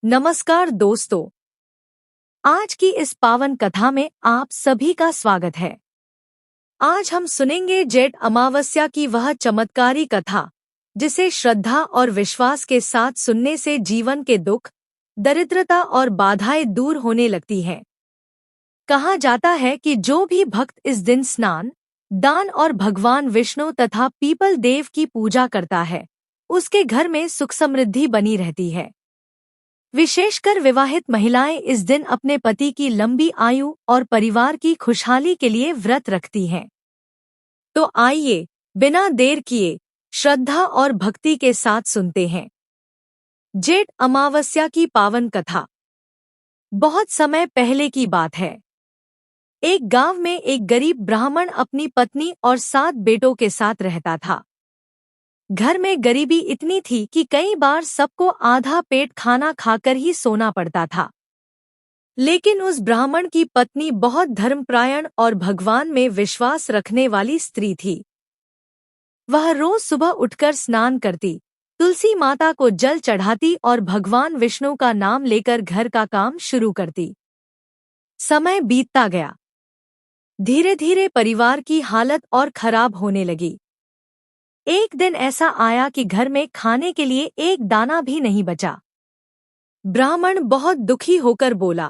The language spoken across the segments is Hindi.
नमस्कार दोस्तों, आज की इस पावन कथा में आप सभी का स्वागत है। आज हम सुनेंगे जेठ अमावस्या की वह चमत्कारी कथा जिसे श्रद्धा और विश्वास के साथ सुनने से जीवन के दुख, दरिद्रता और बाधाएं दूर होने लगती हैं। कहा जाता है कि जो भी भक्त इस दिन स्नान, दान और भगवान विष्णु तथा पीपल देव की पूजा करता है, उसके घर में सुख समृद्धि बनी रहती है। विशेषकर विवाहित महिलाएं इस दिन अपने पति की लंबी आयु और परिवार की खुशहाली के लिए व्रत रखती हैं। तो आइए, बिना देर किए श्रद्धा और भक्ति के साथ सुनते हैं जेठ अमावस्या की पावन कथा। बहुत समय पहले की बात है। एक गांव में एक गरीब ब्राह्मण अपनी पत्नी और 7 बेटों के साथ रहता था। घर में गरीबी इतनी थी कि कई बार सबको आधा पेट खाना खाकर ही सोना पड़ता था। लेकिन उस ब्राह्मण की पत्नी बहुत धर्मपरायण और भगवान में विश्वास रखने वाली स्त्री थी। वह रोज सुबह उठकर स्नान करती, तुलसी माता को जल चढ़ाती और भगवान विष्णु का नाम लेकर घर का काम शुरू करती। समय बीतता गया। धीरे धीरे परिवार की हालत और खराब होने लगी। एक दिन ऐसा आया कि घर में खाने के लिए एक दाना भी नहीं बचा। ब्राह्मण बहुत दुखी होकर बोला,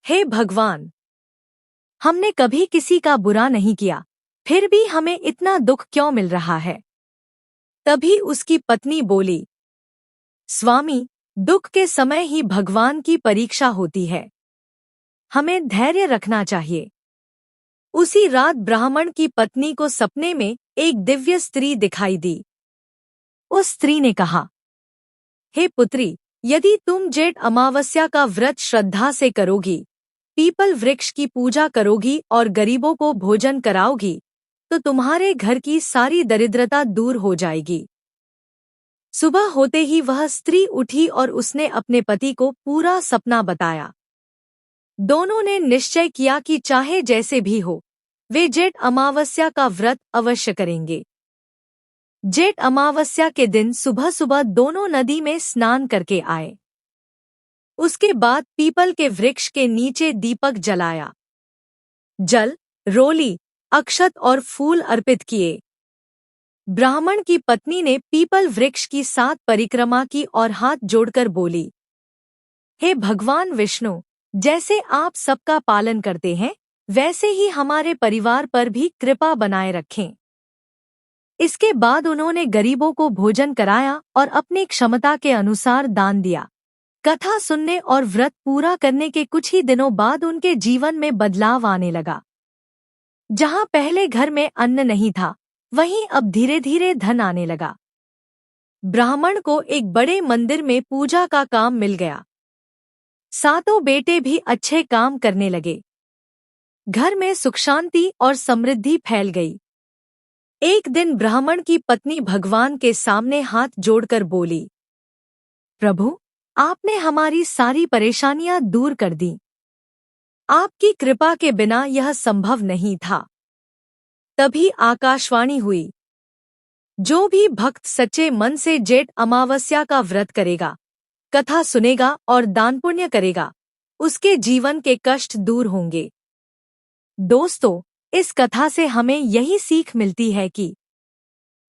हे भगवान, हमने कभी किसी का बुरा नहीं किया, फिर भी हमें इतना दुख क्यों मिल रहा है? तभी उसकी पत्नी बोली, स्वामी, दुख के समय ही भगवान की परीक्षा होती है, हमें धैर्य रखना चाहिए। उसी रात ब्राह्मण की पत्नी को सपने में एक दिव्य स्त्री दिखाई दी। उस स्त्री ने कहा, हे पुत्री, यदि तुम जेठ अमावस्या का व्रत श्रद्धा से करोगी, पीपल वृक्ष की पूजा करोगी और गरीबों को भोजन कराओगी, तो तुम्हारे घर की सारी दरिद्रता दूर हो जाएगी। सुबह होते ही वह स्त्री उठी और उसने अपने पति को पूरा सपना बताया। दोनों ने निश्चय किया कि चाहे जैसे भी हो, वे जेठ अमावस्या का व्रत अवश्य करेंगे। जेठ अमावस्या के दिन सुबह सुबह दोनों नदी में स्नान करके आए। उसके बाद पीपल के वृक्ष के नीचे दीपक जलाया, जल, रोली, अक्षत और फूल अर्पित किए। ब्राह्मण की पत्नी ने पीपल वृक्ष की 7 परिक्रमा की और हाथ जोड़कर बोली, हे भगवान विष्णु, जैसे आप सबका पालन करते हैं, वैसे ही हमारे परिवार पर भी कृपा बनाए रखें। इसके बाद उन्होंने गरीबों को भोजन कराया और अपनी क्षमता के अनुसार दान दिया। कथा सुनने और व्रत पूरा करने के कुछ ही दिनों बाद उनके जीवन में बदलाव आने लगा। जहां पहले घर में अन्न नहीं था, वहीं अब धीरे धीरे धन आने लगा। ब्राह्मण को एक बड़े मंदिर में पूजा का काम मिल गया। 7 बेटे भी अच्छे काम करने लगे। घर में सुख शांति और समृद्धि फैल गई। एक दिन ब्राह्मण की पत्नी भगवान के सामने हाथ जोड़कर बोली, प्रभु, आपने हमारी सारी परेशानियां दूर कर दी। आपकी कृपा के बिना यह संभव नहीं था। तभी आकाशवाणी हुई, जो भी भक्त सच्चे मन से जेठ अमावस्या का व्रत करेगा, कथा सुनेगा और दान पुण्य करेगा, उसके जीवन के कष्ट दूर होंगे। दोस्तों, इस कथा से हमें यही सीख मिलती है कि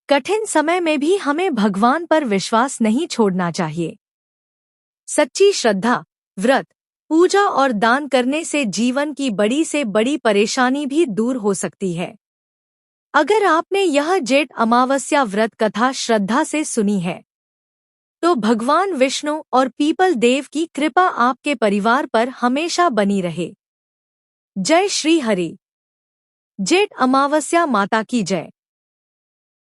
कठिन समय में भी हमें भगवान पर विश्वास नहीं छोड़ना चाहिए। सच्ची श्रद्धा, व्रत, पूजा और दान करने से जीवन की बड़ी से बड़ी परेशानी भी दूर हो सकती है। अगर आपने यह जेठ अमावस्या व्रत कथा श्रद्धा से सुनी है, तो भगवान विष्णु और पीपल देव की कृपा आपके परिवार पर हमेशा बनी रहे। जय श्री हरि। जेठ अमावस्या माता की जय।